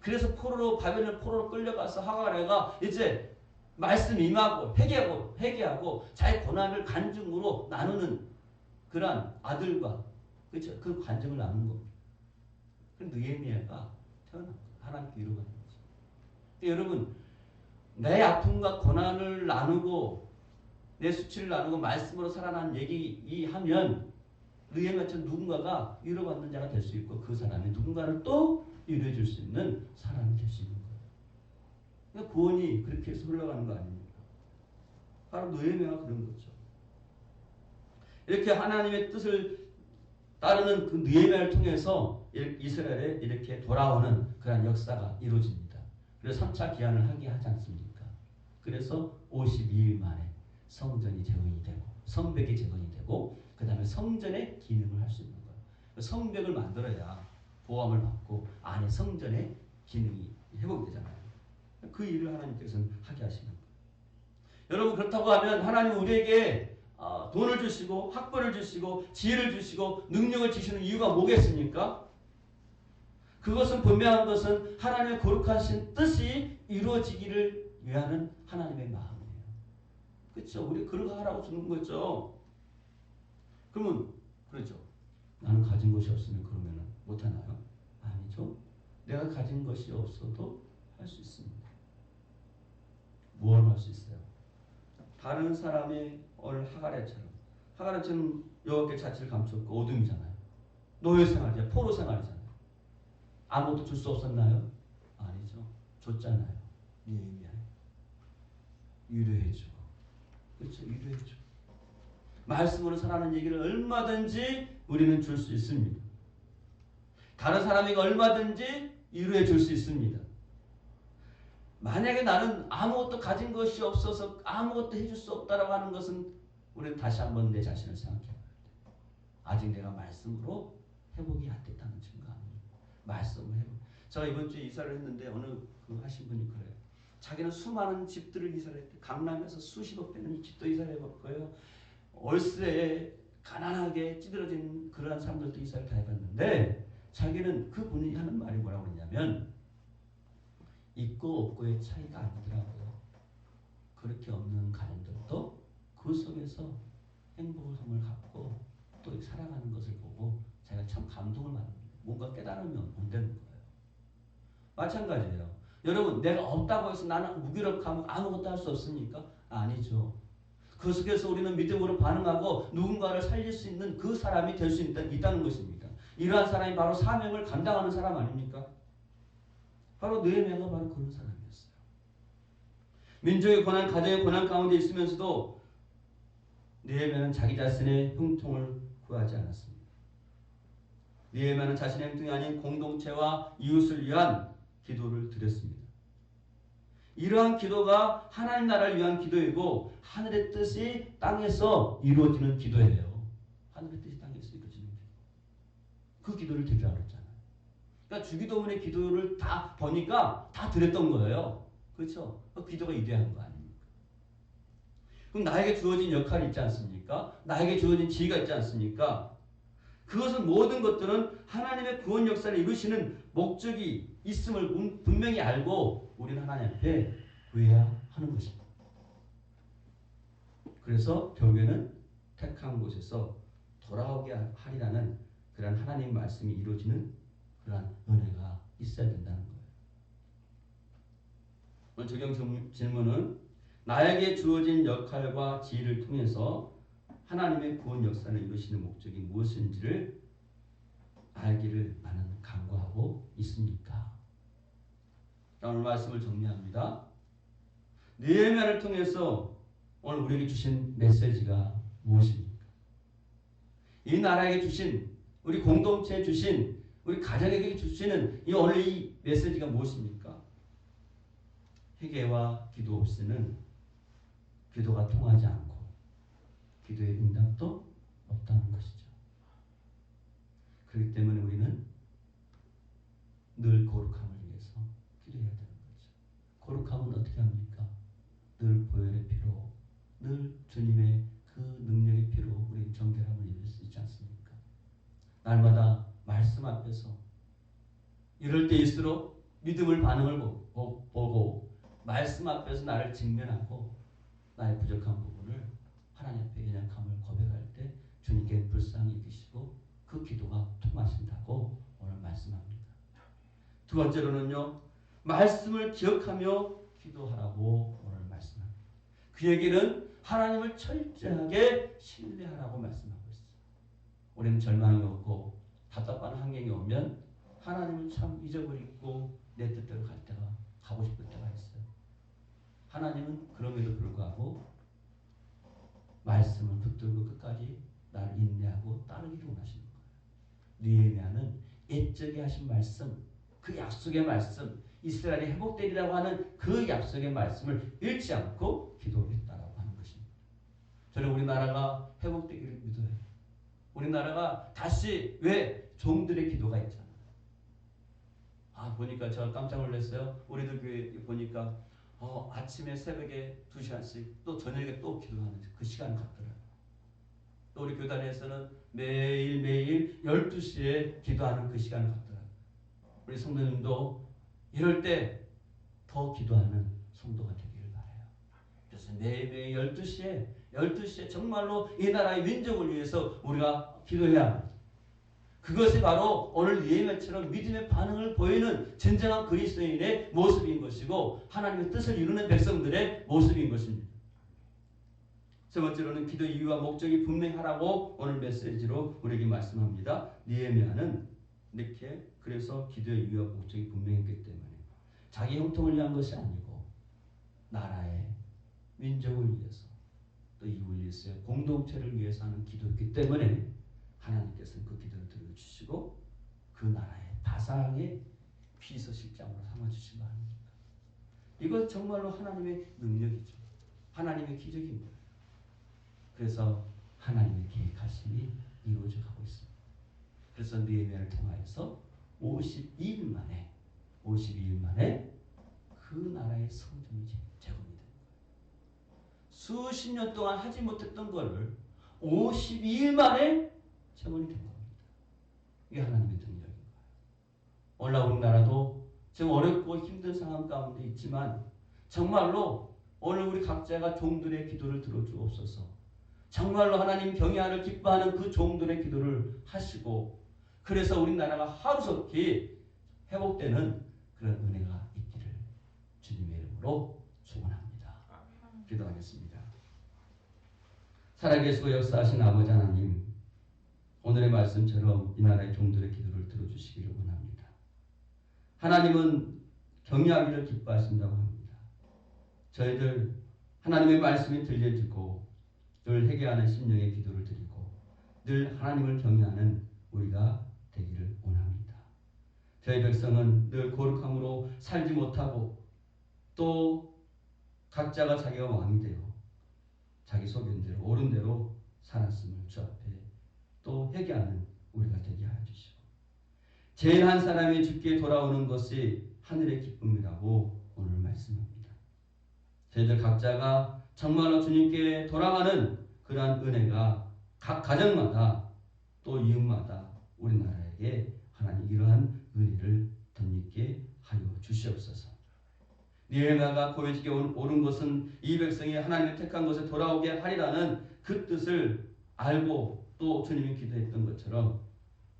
그래서 바벨론 포로로 끌려가서 하갈레가 이제 말씀 임하고 회개하고 자기 고난을 간증으로 나누는 그러한 아들과 그렇죠? 그 간증을 나누는 겁니다. 그 느헤미야가 태어난 거예요. 하나님께 위로받는 거죠. 여러분 내 아픔과 고난을 나누고 내 수치를 나누고 말씀으로 살아난 얘기하면 느헤미야처럼 누군가가 위로받는 자가 될 수 있고 그 사람이 누군가를 또 위로해 줄 수 있는 사람이 될 수 있는 거예요. 그러니까 구원이 그렇게 해서 흘러가는 거 아닙니까? 바로 느헤미야가 그런 거죠. 이렇게 하나님의 뜻을 따르는 그 느헤미야를 통해서 이스라엘에 이렇게 돌아오는 그런 역사가 이루어집니다. 그래서 3차 기한을 하게 하지 않습니까? 그래서 52일 만에 성전이 재건이 되고 성벽이 재건이 되고 그 다음에 성전의 기능을 할 수 있는 거예요. 성벽을 만들어야 보함을 받고 안에 성전의 기능이 회복이 되잖아요. 그 일을 하나님께서는 하게 하시는 거예요. 여러분 그렇다고 하면 하나님 우리에게 돈을 주시고 학벌을 주시고 지혜를 주시고 능력을 주시는 이유가 뭐겠습니까? 그것은 분명한 것은 하나님의 거룩하신 뜻이 이루어지기를 위하는 하나님의 마음이에요. 그렇죠? 우리 그렇게 하라고 주는 거죠. 그러면 그렇죠. 나는 가진 것이 없으면 그러면 못하나요? 아니죠. 내가 가진 것이 없어도 할 수 있습니다. 무엇을 할 수 있어요? 다른 사람의 하갈레처럼 여호와께 자취를 감췄고 어둠이잖아요. 노예 생활이잖아요. 포로 생활이잖아요. 아무것도 줄 수 없었나요? 아니죠. 줬잖아요. 느헤미야 위로해주고 그렇죠. 위로해주고 말씀으로 살아가는 얘기를 얼마든지 우리는 줄 수 있습니다. 다른 사람에게 얼마든지 위로해 줄 수 있습니다. 만약에 나는 아무것도 가진 것이 없어서 아무것도 해줄 수 없다라고 하는 것은 우리는 다시 한번 내 자신을 생각해 봐야 돼. 아직 내가 말씀으로 회복이 안 됐다는 증거 아닙니까? 말씀을 회복. 제가 이번 주에 이사를 했는데 어느 하신 분이 그래요. 자기는 수많은 집들을 이사를 했대. 강남에서 수십억 되는 집도 이사를 해봤고요. 월세에 가난하게 찌들어진 그러한 사람들도 이사를 다 해봤는데 자기는 그분이 하는 말이 뭐라고 그러냐면 있고 없고의 차이가 아니더라고요. 그렇게 없는 가정들도 그 속에서 행복함을 갖고 또 살아가는 것을 보고 제가 참 감동을 받는데 뭔가 깨달으면 안 되는 거예요. 마찬가지예요. 여러분 내가 없다고 해서 나는 무기력하면 아무것도 할 수 없습니까? 아니죠. 그 속에서 우리는 믿음으로 반응하고 누군가를 살릴 수 있는 그 사람이 될 수 있다는 것입니다. 이러한 사람이 바로 사명을 감당하는 사람 아닙니까? 바로 느헤미야가 바로 그런 사람이었어요. 민족의 고난, 가정의 고난 가운데 있으면서도 느헤미야는 자기 자신의 형통을 구하지 않았습니다. 느헤미야는 자신의 행동이 아닌 공동체와 이웃을 위한 기도를 드렸습니다. 이러한 기도가 하나님 나라를 위한 기도이고 하늘의 뜻이 땅에서 이루어지는 기도예요. 하늘의 뜻이 땅에서 이루어지는 기도. 그 기도를 드리라고 했잖아요. 그러니까 주기도문의 기도를 다 보니까 다 드렸던 거예요. 그렇죠? 그 기도가 이대한 거 아닙니까? 그럼 나에게 주어진 역할이 있지 않습니까? 나에게 주어진 지위가 있지 않습니까? 그것은 모든 것들은 하나님의 구원 역사를 이루시는 목적이 있음을 분명히 알고 우리는 하나님 앞에 구해야 하는 것입니다. 그래서 결국에는 택한 곳에서 돌아오게 하리라는 그런 하나님의 말씀이 이루어지는 그런 은혜가 있어야 된다는 거예요. 오늘 적용 질문은 나에게 주어진 역할과 지위를 통해서 하나님의 구원 역사를 이루시는 목적이 무엇인지를 알기를 나는 간구하고 있습니까? 오늘 말씀을 정리합니다. 느헤미야를 통해서 오늘 우리에게 주신 메시지가 무엇입니까? 이 나라에게 주신, 우리 공동체에 주신, 우리 가정에게 주시는 오늘 이 메시지가 무엇입니까? 회개와 기도 없이는 기도가 통하지 않고 기도의 응답도 없다는 것이죠. 그렇기 때문에 우리는 늘 거룩함을 위해서 기도해야 되는 거죠. 거룩함은 어떻게 합니까? 늘 보혈의 피로, 늘 주님의 그 능력의 피로 우리 정결함을 이룰 수 있지 않습니까? 날마다 말씀 앞에서 이럴 때일수록 믿음을 반응을 보고 말씀 앞에서 나를 직면하고 나의 부족한 부분을 하나님 앞에 연약함을 고백할 때 주님께 불쌍히 여기시고 그 기도가 통하신다고 오늘 말씀합니다. 두 번째로는요, 말씀을 기억하며 기도하라고 오늘 말씀합니다. 그에게는 하나님을 철저하게 신뢰하라고 말씀하고 있어요. 우리는 절망이 오고 답답한 환경이 오면 하나님을 참 잊어버리고 내 뜻대로 갈 때가, 가고 싶을 때가 있어요. 하나님은 그럼에도 불구하고 말씀을 붙들고 끝까지 나를 인내하고 따르기를 원하시는 거예요. 느헤미야는 옛적에 하신 말씀, 그 약속의 말씀, 이스라엘이 회복되리라고 하는 그 약속의 말씀을 잃지 않고 기도했다라고 하는 것입니다. 저는 우리나라가 회복되기를 믿어요. 우리나라가 다시 왜 종들의 기도가 있잖아요. 보니까 저 깜짝 놀랐어요. 우리들 교회 보니까 아침에 새벽에 2시간씩 또 저녁에 또 기도하는 그 시간을 갖더라고요. 또 우리 교단에서는 매일 12시에 기도하는 그 시간을 갖더라고요. 우리 성도님도 이럴 때 더 기도하는 성도가 되기를 바라요. 그래서 매일 12시에 정말로 이 나라의 민족을 위해서 우리가 기도해야 합니다. 그것이 바로 오늘 느헤미야처럼 믿음의 반응을 보이는 진정한 그리스도인의 모습인 것이고 하나님의 뜻을 이루는 백성들의 모습인 것입니다. 세 번째로는 기도 이유와 목적이 분명하라고 오늘 메시지로 우리에게 말씀합니다. 느헤미야는 이렇게 그래서 기도의 이유와 목적이 분명했기 때문에 자기 형통을 위한 것이 아니고 나라의 민족을 위해서 또 이웃을 위해서 공동체를 위해서 하는 기도였기 때문에 하나님께서는 그 기도를 들어주시고 그 나라의 바상의 비서실장으로 삼아주신 거 아닙니까? 이건 정말로 하나님의 능력이죠. 하나님의 기적입니다. 그래서 하나님의 계획하심이 이루어져 가고 있습니다. 그래서 느헤미야를 통하여서 52일 만에 그 나라의 성전이 재건이 된 거예요. 수십 년 동안 하지 못했던 것을 52일 만에 재건이 된 겁니다. 이게 하나님의 능력인 거예요. 오늘 우리나라도 지금 어렵고 힘든 상황 가운데 있지만 정말로 오늘 우리 각자가 종들의 기도를 들어주옵소서. 정말로 하나님 경외하는 기뻐하는 그 종들의 기도를 하시고 그래서 우리나라가 하루속히 회복되는 그런 은혜가 있기를 주님의 이름으로 축원합니다. 기도하겠습니다. 살아계시고 역사하신 아버지 하나님, 오늘의 말씀처럼 이 나라의 종들의 기도를 들어주시기를 원합니다. 하나님은 경외하기를 기뻐하신다고 합니다. 저희들 하나님의 말씀이 들려지고 늘 회개하는 심령의 기도를 드리고 늘 하나님을 경외하는 우리가 되기를 원합니다. 저희 백성은 늘 거룩함으로 살지 못하고 또 각자가 자기가 왕이 되어 자기 소견대로 옳은 대로 살았음을 주 앞에 또 회개하는 우리가 되게 하여 주시고, 제일 한 사람이 주께 돌아오는 것이 하늘의 기쁨이라고 오늘 말씀합니다. 저희들 각자가 정말로 주님께 돌아가는 그러한 은혜가 각 가정마다 또 이웃마다 우리나라에게 하나님 이러한 은혜를 덧입게 하여 주시옵소서. 니에미아가 고요직에 오른 것은 이 백성이 하나님의 택한 것에 돌아오게 하리라는 그 뜻을 알고 또 주님이 기도했던 것처럼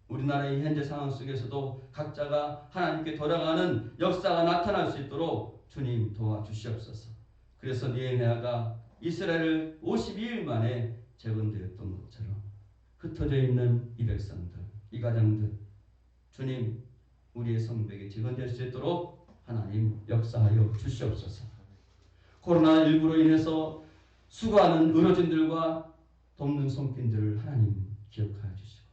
우리나라의 현재 상황 속에서도 각자가 하나님께 돌아가는 역사가 나타날 수 있도록 주님 도와주시옵소서. 그래서 니에미아가 이스라엘을 52일 만에 재건되었던 것처럼 흩어져 있는 이 백성들, 이 가정들, 주님 우리의 성벽에 재건될 수 있도록 하나님 역사하여 주시옵소서. 코로나19로 인해서 수고하는 의료진들과 돕는 손길들을 하나님 기억하여 주시고,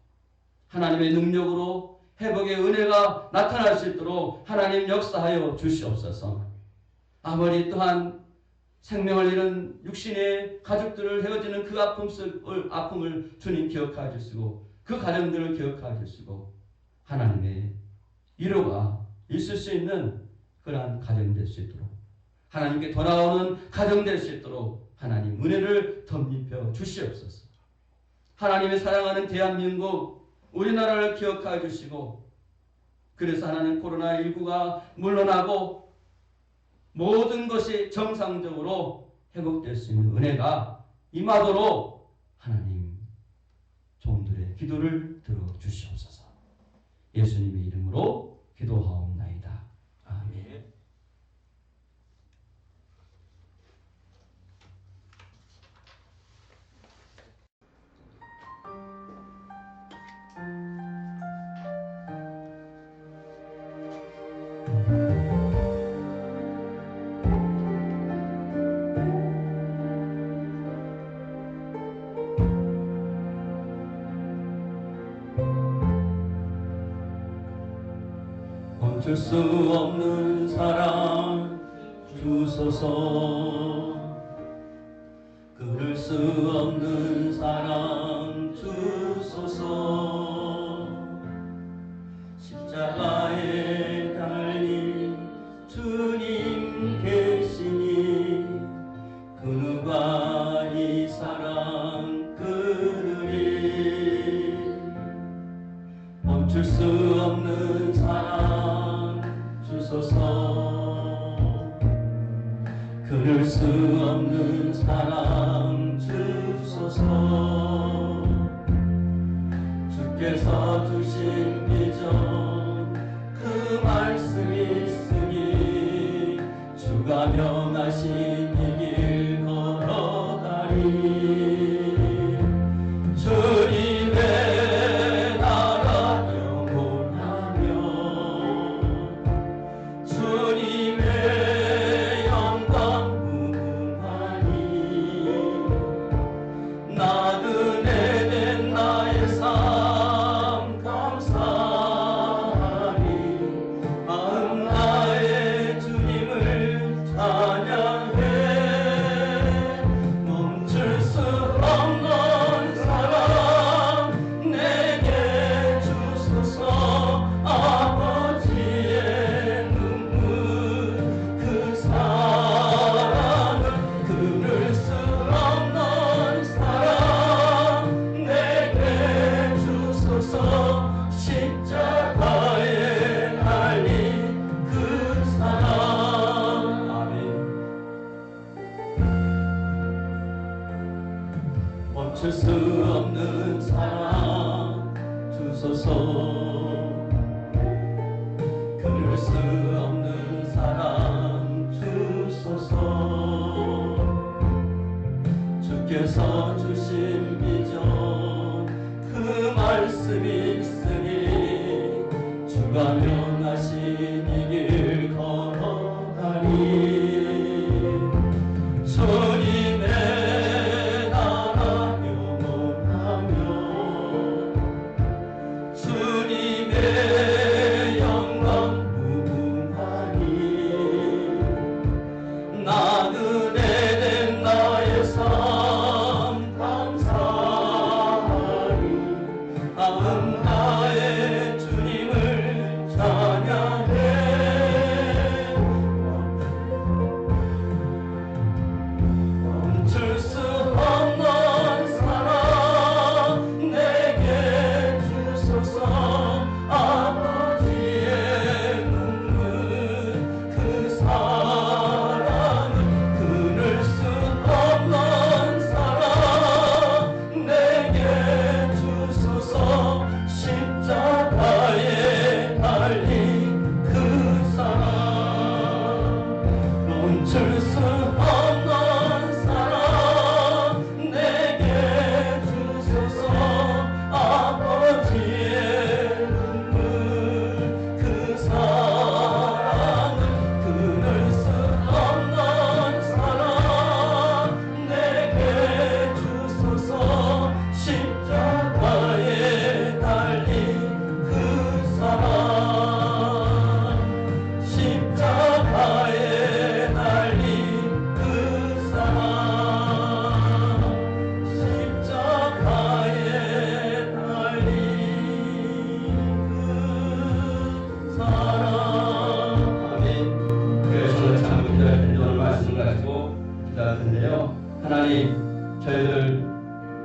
하나님의 능력으로 회복의 은혜가 나타날 수 있도록 하나님 역사하여 주시옵소서. 아버지 또한 생명을 잃은 육신의 가족들을 헤어지는 그 아픔을 주님 기억하여 주시고, 그 가정들을 기억하여 주시고, 하나님의 위로가 있을 수 있는 그러한 가정 될 수 있도록, 하나님께 돌아오는 가정 될 수 있도록 하나님 은혜를 덧입혀 주시옵소서. 하나님의 사랑하는 대한민국 우리나라를 기억하여 주시고, 그래서 하나님 코로나19가 물러나고 모든 것이 정상적으로 회복될 수 있는 은혜가 임하도록 하나님 종들의 기도를 들어주시옵소서. 예수님의 이름으로 기도하옵나이다. 아멘. 멈출 수 없는 사랑 주소서, 끊을 수 없는 사랑 주소서, 십자가에 달린 주님 계시니 그 누가 이 사랑 끊으리. 멈출 수 없는 사랑 주소서, 끊을 수 없는 사랑 주소서, 주께서 주신 비전 그 말씀이 있으니 주가 명하신 이 길 걸어가리. 주님의 나라 영원하며 주님의 영광 무궁하니 나그네된 나의 삶 감사하리. 마음 나의 주님을 찬양해. 멈출 수 없는 사랑 내게 주소서. 아버지의 눈물 그 사랑을 끊을 수 없는 사랑 내게 주소서. 십자가에 달린 그 사랑. 아멘. 멈출 수 없는 사랑 주소서, 끊을 수 없는 사랑 주소서, 주께서 주신 비전 그 말씀이 있으니 주가 명하신 이 길 걸어가리. 주님의 나라 영원하며 주님 같은데요. 하나님, 저희들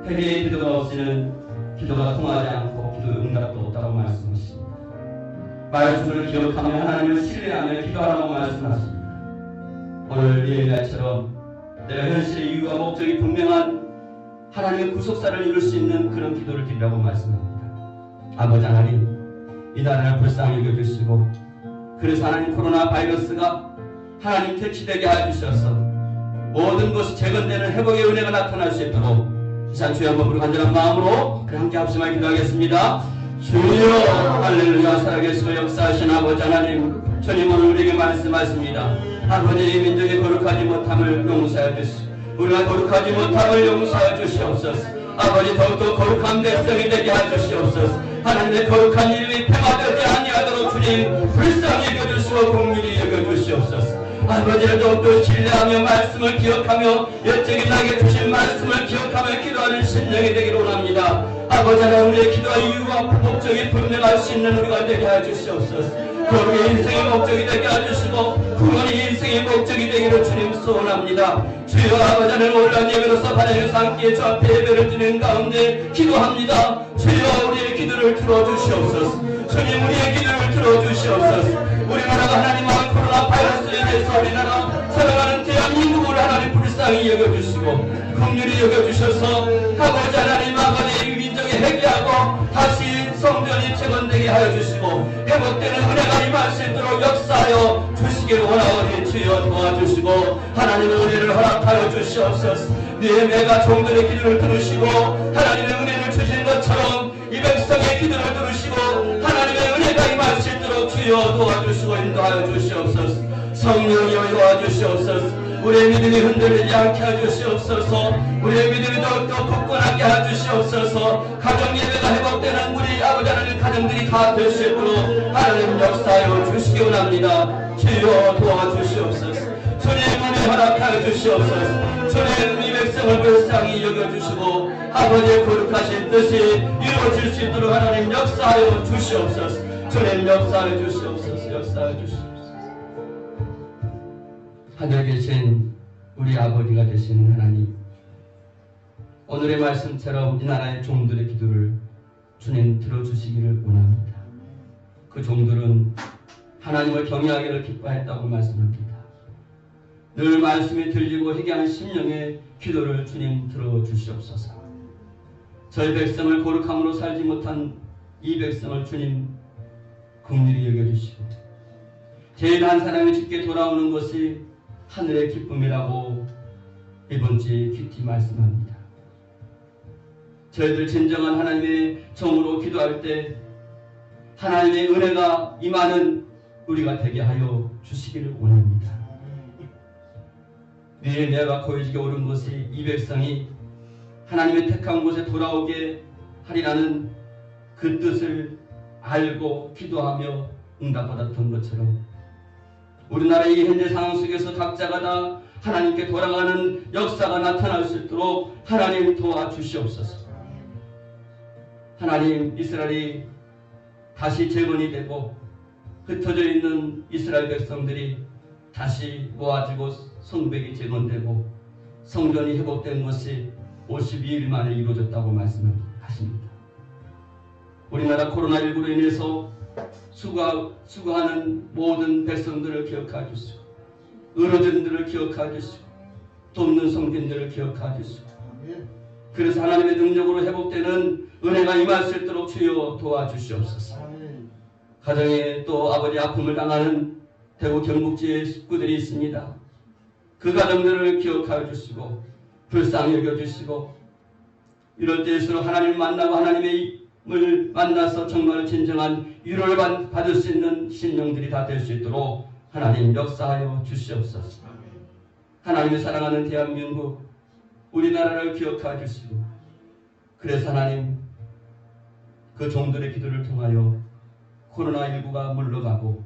회개의 기도가 없이는 기도가 통하지 않고 기도 응답도 없다고 말씀하십니다. 말씀을 기억하며 하나님을 신뢰하며 기도하라고 말씀하십니다. 오늘 예배처럼 내가 현실의 이유와 목적이 분명한 하나님의 구속사를 이룰 수 있는 그런 기도를 드리라고 말씀합니다. 아버지 하나님, 이 나라를 불쌍히 여겨주시고, 그래서 하나님 코로나 바이러스가 하나님 퇴치되게 해주셔서 모든 것이 재건되는 회복의 은혜가 나타날 수 있도록 이산 주여 한번 우리 간절한 마음으로 함께 합심하여 기도하겠습니다. 주여, 할렐루야. 살아계시고 역사하신 아버지 하나님, 주님 오늘 우리에게 말씀하십니다. 아버지, 민족이 거룩하지 못함을 용서하여 주시고 우리가 거룩하지 못함을 용서하여 주시옵소서. 아버지, 더욱더 거룩한 백성이 되게 하여 주시옵소서. 하나님의 거룩한 이름이 폐마되지 아니하도록 주님 불쌍히 여겨주시고 긍휼히 여겨주시옵소서. 아버지를 더욱더 신뢰하며 말씀을 기억하며 여적인 나에게 주신 말씀을 기억하며 기도하는 심령이 되기를 원합니다. 아버지 하나님, 우리의 기도의 이유와 목적이 분명할 수 있는 우리가 되게 하여 주시옵소서. 우리의 인생의 목적이 되게 해주시고 구원이 인생의 목적이 되기를 주님 소원합니다. 주여, 아버지 하나님, 오늘날 예배로서 하나님의 함께 주 앞에 예배를 드리는 가운데 기도합니다. 주여, 우리의 기도를 들어주시옵소서. 주님, 우리의 기도를 들어주시옵소서. 우리나라가 하나님 앞 코로나 바이러스에 대해서 우리나라 살아가는 대한민국을 하나님 불쌍히 여겨주시고 긍휼히 여겨주셔서 아버지 하나님, 아버지 민족이 회개하고 다시 성전이 재건되게 하여 주시고 회복되는 은혜가 임할 수 있도록 역사하여 주시기를 원하오니 주여 도와주시고 하나님의 은혜를 허락하여 주시옵소서. 느헤미야가 종들의 기도를 들으시고 하나님의 은혜를 주신 것처럼 이 백성의 기도를 들으시고 하나님의 은혜가 임할 수 있도록 주여 도와주시고 인도하여 주시옵소서. 성령이여 도와주시옵소서. 우리의 믿음이 흔들리지 않게 해주시옵소서. 우리의 믿음이 더욱더 굳건하게 해주시옵소서. 가정 예배가 회복되는 우리 아버지 하나님 가정들이 다 될 수 있도록 하나님 역사하여 주시기 원합니다. 주여 도와주시옵소서. 주님 은혜 허락하여 주시옵소서. 주님 이 백성을 불쌍히 여겨주시고 아버지의 거룩하신 뜻이 이루어질 수 있도록 하나님 역사하여 주시옵소서. 주님 역사하여 주시옵소서. 역사하여 주시옵소서. 하늘에 계신 우리 아버지가 되시는 하나님, 오늘의 말씀처럼 이 나라의 종들의 기도를 주님 들어주시기를 원합니다. 그 종들은 하나님을 경외하기를 기뻐했다고 말씀합니다. 늘 말씀이 들리고 회개하는 심령의 기도를 주님 들어주시옵소서. 저희 백성을 거룩함으로 살지 못한 이 백성을 주님 긍휼히 여겨주시고 제일 한 사람이 주께 돌아오는 것이 하늘의 기쁨이라고 이번 주에 깊이 말씀합니다. 저희들 진정한 하나님의 정으로 기도할 때 하나님의 은혜가 임하는 우리가 되게 하여 주시기를 원합니다. 느헤미야가 고요지게 오른 것이 이 백성이 하나님의 택한 곳에 돌아오게 하리라는 그 뜻을 알고 기도하며 응답받았던 것처럼 우리나라의 현재 상황 속에서 각자가 다 하나님께 돌아가는 역사가 나타날 수 있도록 하나님 도와주시옵소서. 하나님, 이스라엘이 다시 재건이 되고 흩어져 있는 이스라엘 백성들이 다시 모아지고 성벽이 재건되고 성전이 회복된 것이 52일 만에 이루어졌다고 말씀하십니다. 우리나라 코로나19로 인해서 수고하는 모든 백성들을 기억하여 주시고 의료진들을 기억하여 주시고 돕는 성도들을 기억하여 주시고 그래서 하나님의 능력으로 회복되는 은혜가 임할 수 있도록 주여 도와주시옵소서. 가정에 또 아버지 아픔을 당하는 대구 경북지의 식구들이 있습니다. 그 가정들을 기억하여 주시고 불쌍히 여겨주시고 이럴 때일수록 하나님을 만나고 하나님의 을 만나서 정말 진정한 위로를 받을 수 있는 심령들이 다 될 수 있도록 하나님 역사하여 주시옵소서. 하나님의 사랑하는 대한민국 우리나라를 기억하여 주시고 그래서 하나님 그 종들의 기도를 통하여 코로나19가 물러가고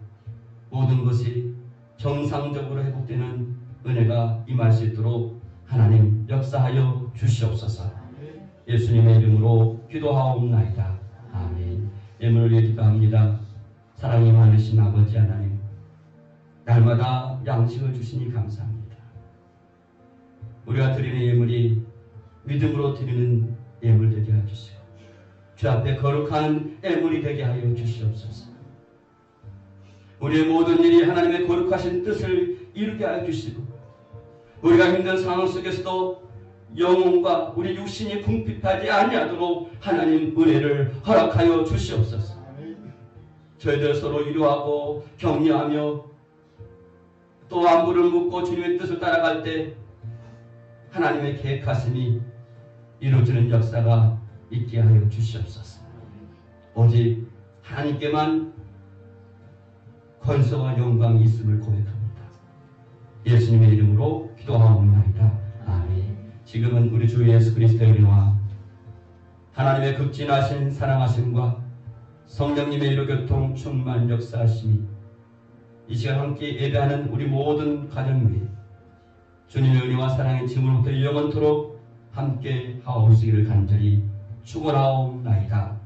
모든 것이 정상적으로 회복되는 은혜가 임할 수 있도록 하나님 역사하여 주시옵소서. 예수님의 이름으로 기도하옵나이다. 아멘. 예물을 위해 기도합니다. 사랑이 많으신 아버지 하나님, 날마다 양식을 주시니 감사합니다. 우리가 드리는 예물이 믿음으로 드리는 예물 되게 해주시고 주 앞에 거룩한 예물이 되게 하여 주시옵소서. 우리의 모든 일이 하나님의 거룩하신 뜻을 이루게 하여 주시고 우리가 힘든 상황 속에서도 영혼과 우리 육신이 궁핍하지 아니하도록 하나님 은혜를 허락하여 주시옵소서. 저희들 서로 위로하고 격려하며 또 안부를 묻고 주님의 뜻을 따라갈 때 하나님의 계획하심이 이루어지는 역사가 있게 하여 주시옵소서. 오직 하나님께만 권세와 영광이 있음을 고백합니다. 예수님의 이름으로 기도하옵나이다. 아멘. 지금은 우리 주 예수 그리스도의 이름과 하나님의 극진하신 사랑하심과 성령님의 이루교통 충만 역사하심이 이 시간 함께 예배하는 우리 모든 가정 위에 주님의 은혜와 사랑의 지금부터 영원토록 함께 하옵시기를 간절히 축원하옵나이다.